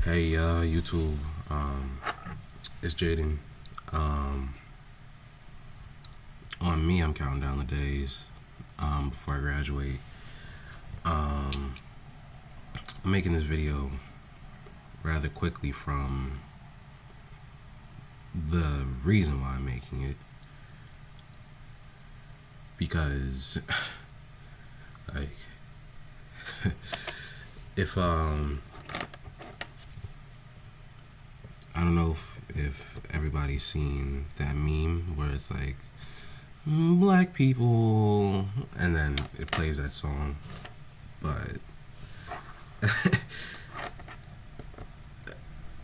Hey, YouTube. It's Jaden. Um, on me, I'm counting down the days before I graduate. Um, I'm making this video rather quickly from the reason why I'm making it because, like, if I don't know if everybody's seen that meme where it's like black people and then it plays that song, but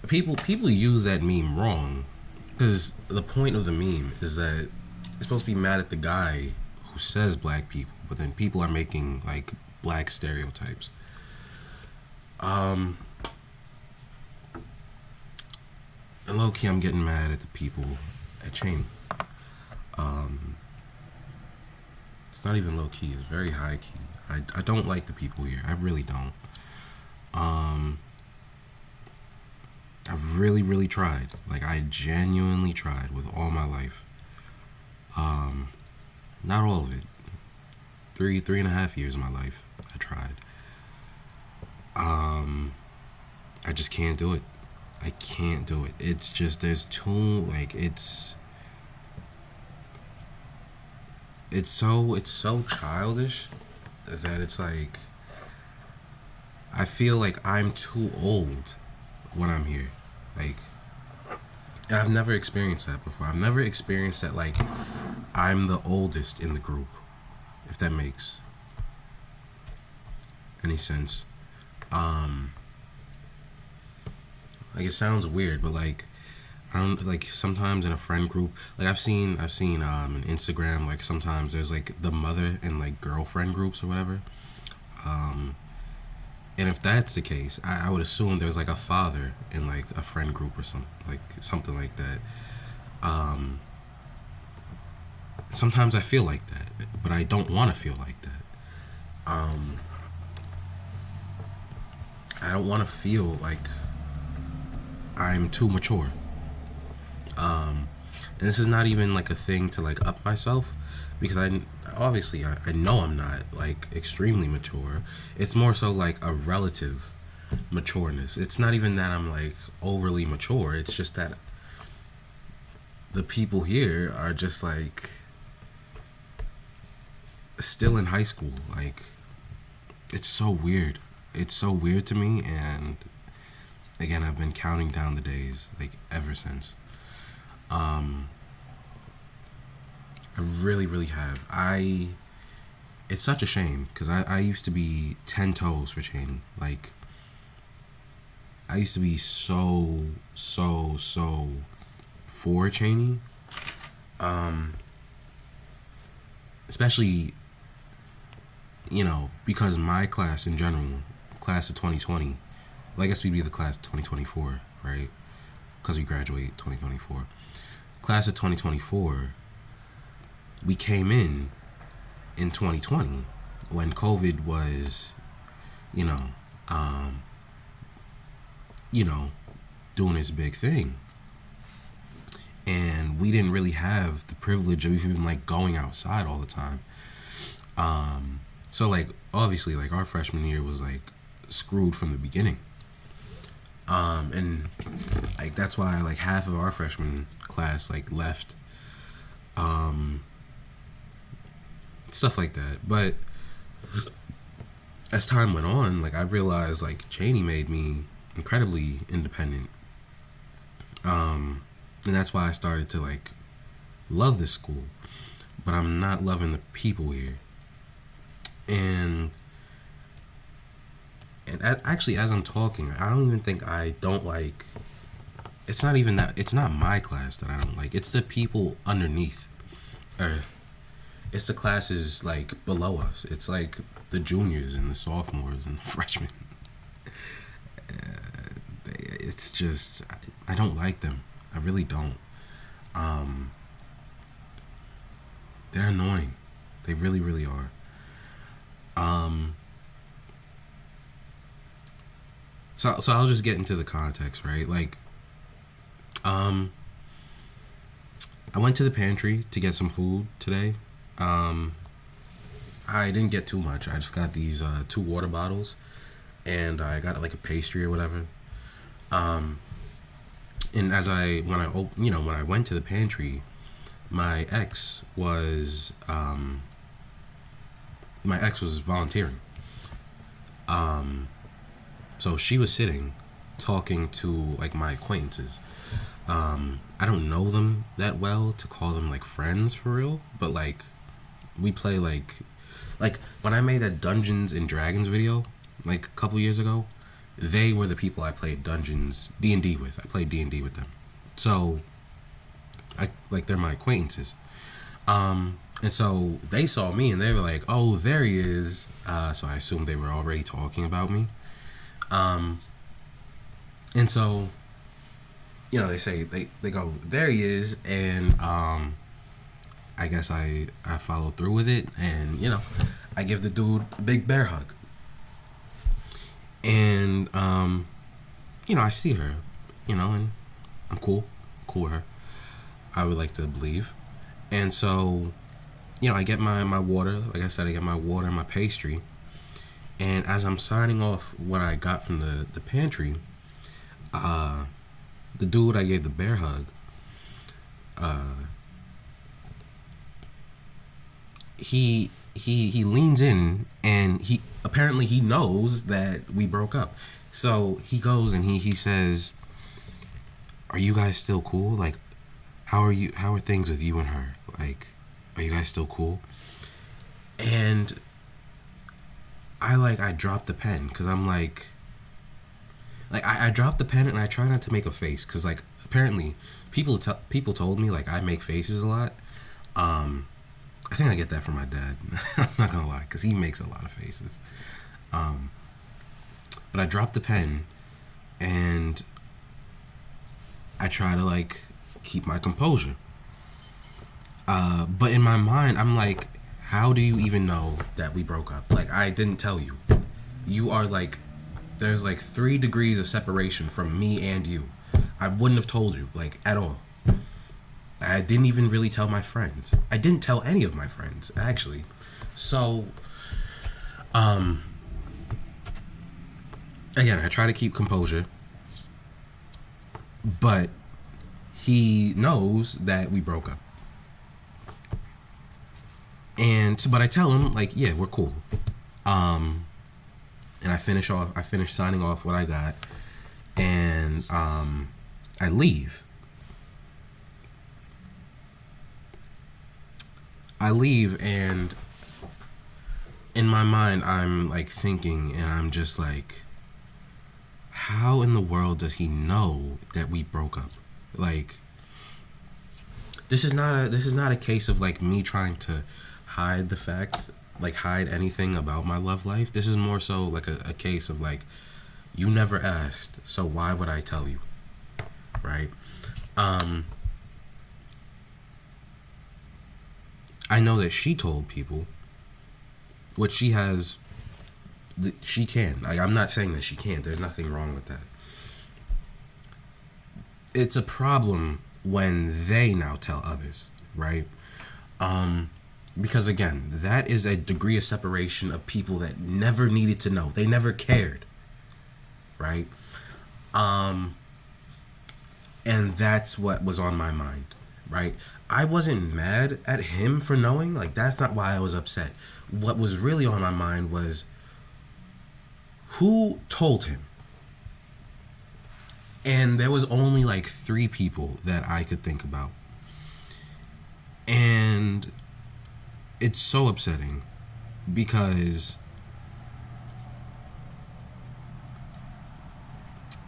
people use that meme wrong because the point of the meme is that it's supposed to be mad at the guy who says black people, but then people are making like black stereotypes. And low key, I'm getting mad at the people at Cheney. It's not even low key; it's very high key. I don't like the people here. I really don't. I've really tried. Like, I genuinely tried with all my life. Not all of it. Three and a half years of my life, I tried. I just can't do it. I can't do it. It's just there's too like it's so childish that it's like I feel like I'm too old when I'm here. Like, and I've never experienced that before. I've never experienced that like I'm the oldest in the group, if that makes any sense. Like, it sounds weird, but like I don't like sometimes in a friend group, like I've seen on Instagram, like sometimes there's like the mother and like girlfriend groups or whatever. And if that's the case, I would assume there's like a father in like a friend group or something like that. Sometimes I feel like that, but I don't want to feel like that. I don't want to feel like I'm too mature. And this is not even like a thing to like up myself, because I know I'm not like extremely mature. It's more so like a relative matureness. It's not even that I'm like overly mature. It's just that the people here are just like still in high school. Like, it's so weird. It's so weird to me, and again, I've been counting down the days like ever since. I really have. It's such a shame because I used to be 10 toes for Cheney. Like, I used to be so for Cheney. Especially, because my class in general, class of 2020, well, I guess we'd be the class of 2024, right? Because we graduate 2024. Class of 2024, we came in 2020 when COVID was, you know, um, doing its big thing. And we didn't really have the privilege of even like going outside all the time. So like obviously like our freshman year was like screwed from the beginning. And like that's why like half of our freshman class like left. Stuff like that. But as time went on, like I realized like Cheney made me incredibly independent. And that's why I started to like love this school. But I'm not loving the people here. And actually, as I'm talking, I don't even think I don't like. It's not even that. It's not my class that I don't like. It's the people underneath. Or it's the classes like below us. It's like the juniors and the sophomores and the freshmen. It's just I don't like them. I really don't. They're annoying. They really are. So I'll just get into the context, right? Like, I went to the pantry to get some food today. Um, I didn't get too much. I just got these 2 water bottles, and I got like a pastry or whatever. Um, and when I went to the pantry, my ex was volunteering. Um, so she was sitting, talking to like my acquaintances. I don't know them that well to call them like friends for real, but like we play like when I made that Dungeons and Dragons video like a couple years ago, they were the people I played Dungeons D&D with. I played D&D with them. So I like they're my acquaintances. And so they saw me and they were like, "Oh, there he is." So I assumed they were already talking about me. And so they say they go, "There he is," and I guess I followed through with it, and I give the dude a big bear hug, and I see her, and I'm cool with her. I would like to believe, and so I get my water. Like I said, I get my water and my pastry, and as I'm signing off what I got from the pantry, the dude I gave the bear hug, he leans in, and he apparently he knows that we broke up. So he goes and he says, "Are you guys still cool? Like, how are things with you and her? Like, are you guys still cool?" And I dropped the pen because I'm like I dropped the pen and I try not to make a face because like apparently people told me like I make faces a lot. I think I get that from my dad. I'm not gonna lie, because he makes a lot of faces. But I dropped the pen, and I try to like keep my composure. But in my mind, I'm like, how do you even know that we broke up? Like, I didn't tell you. You are like, there's like 3 degrees of separation from me and you. I wouldn't have told you, like, at all. I didn't even really tell my friends. I didn't tell any of my friends, actually. So, again, I try to keep composure, but he knows that we broke up. But I tell him, like, yeah, we're cool. And I finish signing off what I got, and I leave. And in my mind, I'm like thinking, and I'm just like, how in the world does he know that we broke up? Like, this is not a case of like me trying to hide the fact, like hide anything about my love life. This is more so like a case of like, you never asked, so why would I tell you? Right? I know that she told people, which she has, she can. Like, I'm not saying that she can't. There's nothing wrong with that. It's a problem when they now tell others, right? Because again, that is a degree of separation of people that never needed to know. They never cared, right? And that's what was on my mind, right? I wasn't mad at him for knowing. Like, that's not why I was upset. What was really on my mind was, who told him? And there was only like 3 people that I could think about. And it's so upsetting because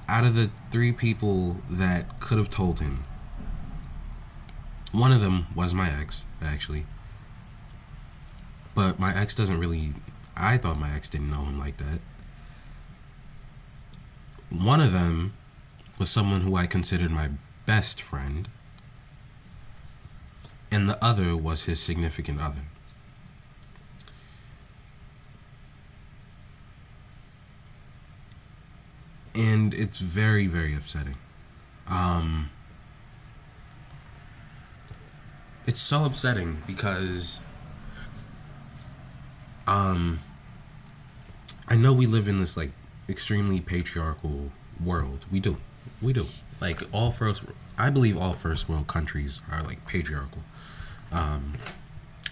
out of the 3 people that could have told him, one of them was my ex, actually. But my ex I thought my ex didn't know him like that. One of them was someone who I considered my best friend. And the other was his significant other. And it's very, very upsetting. Um, it's so upsetting because um, I know we live in this like extremely patriarchal world. We do. Like I believe all first world countries are like patriarchal. Um,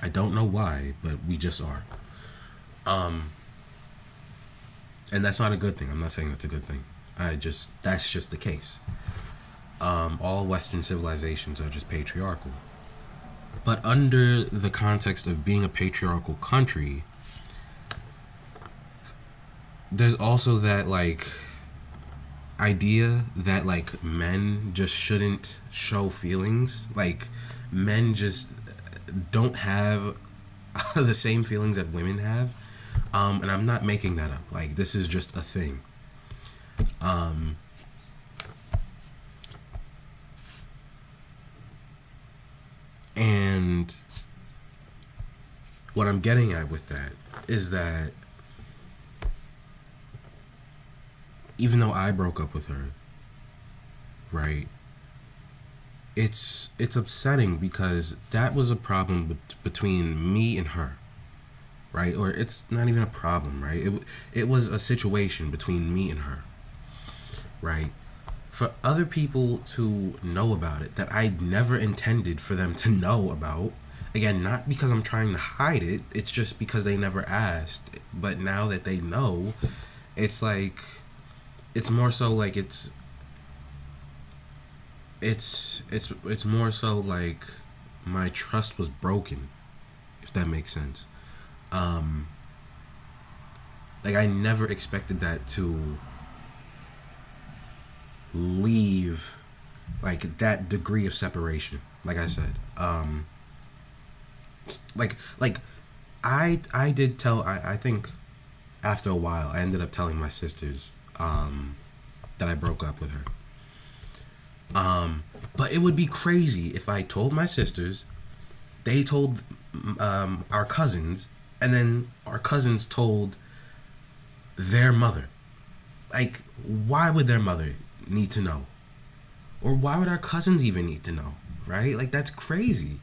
I don't know why, but we just are. Um, and that's not a good thing. I'm not saying that's a good thing. That's just the case. All Western civilizations are just patriarchal. But under the context of being a patriarchal country, there's also that like idea that like men just shouldn't show feelings. Like men just don't have the same feelings that women have. And I'm not making that up. Like this is just a thing. And what I'm getting at with that is that even though I broke up with her, right? It's upsetting because that was a problem between me and her, right? Or it's not even a problem, right? It was a situation between me and her, right? For other people to know about it that I never intended for them to know about. Again, not because I'm trying to hide it, it's just because they never asked. But now that they know, it's like it's more so like it's more so like my trust was broken, if that makes sense. Um like I never expected that to leave like that degree of separation, like I said. Like I did tell I think after a while I ended up telling my sisters that I broke up with her. But it would be crazy if I told my sisters, they told our cousins, and then our cousins told their mother. Like, why would their mother need to know? Or why would our cousins even need to know? Right? Like, that's crazy.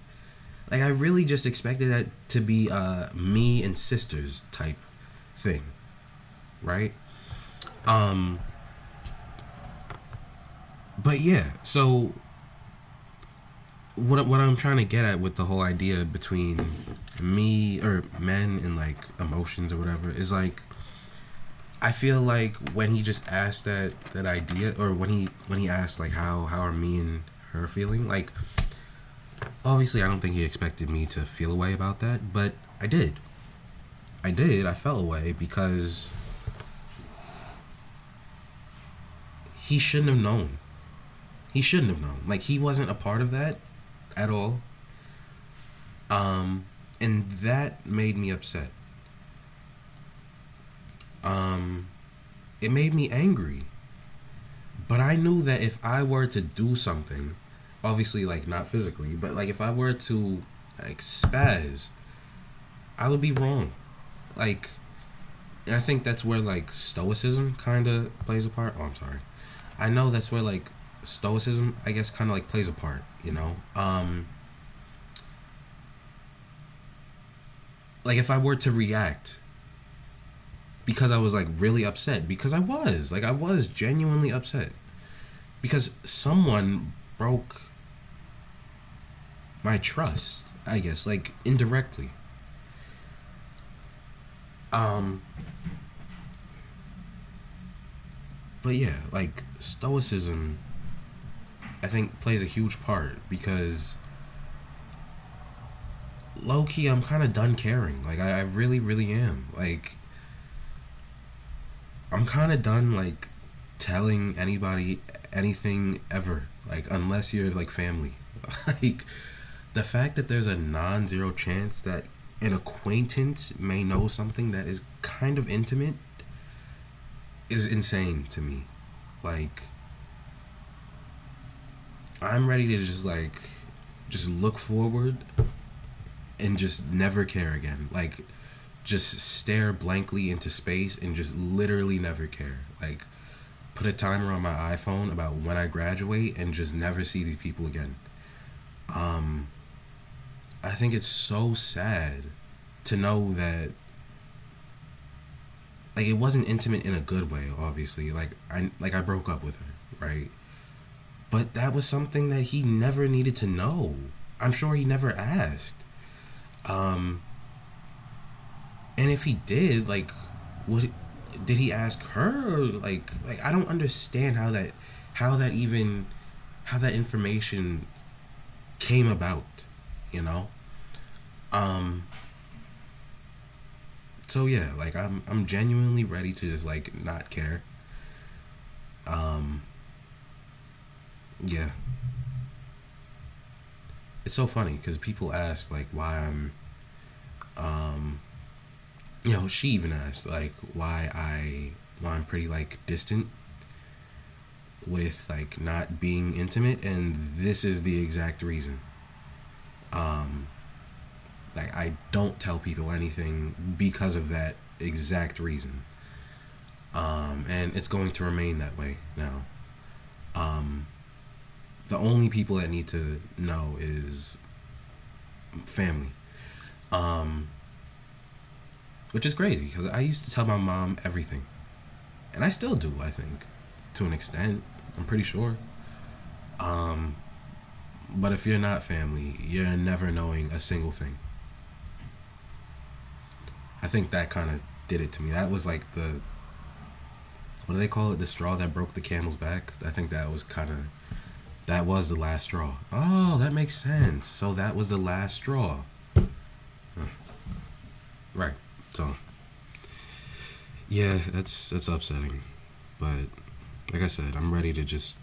Like, I really just expected that to be me and sisters type thing. Right? But yeah, so what I'm trying to get at with the whole idea between me or men and like emotions or whatever is like I feel like when he just asked that idea, or when he asked like how are me and her feeling, like obviously I don't think he expected me to feel a way about that, but I did. I felt a way because he shouldn't have known. He shouldn't have known. Like he wasn't a part of that at all. And that made me upset. It made me angry. But I knew that if I were to do something, obviously like not physically, but like if I were to like spaz, I would be wrong. Like, and I think that's where like stoicism kind of plays a part. Oh, I'm sorry. I know that's where like stoicism, I guess, kind of like plays a part, you know. Like if I were to react because I was like really upset, because I was genuinely upset because someone broke my trust, I guess, like indirectly. But yeah, like stoicism I think plays a huge part because low key I'm kind of done caring. Like I really really am. Like I'm kind of done like telling anybody anything ever, like unless you're like family. Like the fact that there's a non-zero chance that an acquaintance may know something that is kind of intimate is insane to me. Like I'm ready to just look forward and just never care again. Like just stare blankly into space and just literally never care. Like put put a timer on my iPhone about when I graduate and just never see these people again. I think it's so sad to know that, like, it wasn't intimate in a good way, obviously. I broke up with her, right? But that was something that he never needed to know. I'm sure he never asked. And if he did, like, what did he ask her? Or like I don't understand how that information came about, you know? So yeah, like I'm genuinely ready to just like not care. Yeah. It's so funny because people ask like why she even asked like why I'm pretty like distant with like not being intimate, and this is the exact reason. Um, like I don't tell people anything because of that exact reason. And it's going to remain that way now. Um, the only people that need to know is family. Um, which is crazy because I used to tell my mom everything, and I still do. I think, to an extent, I'm pretty sure. Um, but if you're not family, you're never knowing a single thing. I think that kind of did it to me. That was like the, what do they call it? The straw that broke the camel's back. I think that was the last straw. Oh, that makes sense. So that was the last straw. Right. So yeah, that's upsetting. But like I said, I'm ready to just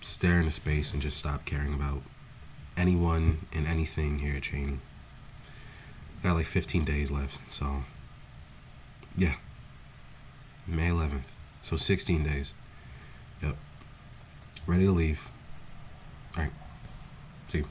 stare into space and just stop caring about anyone and anything here at Cheney. Got like 15 days left, so yeah, May 11th. So 16 days. Yep. Ready to leave. All right. See you.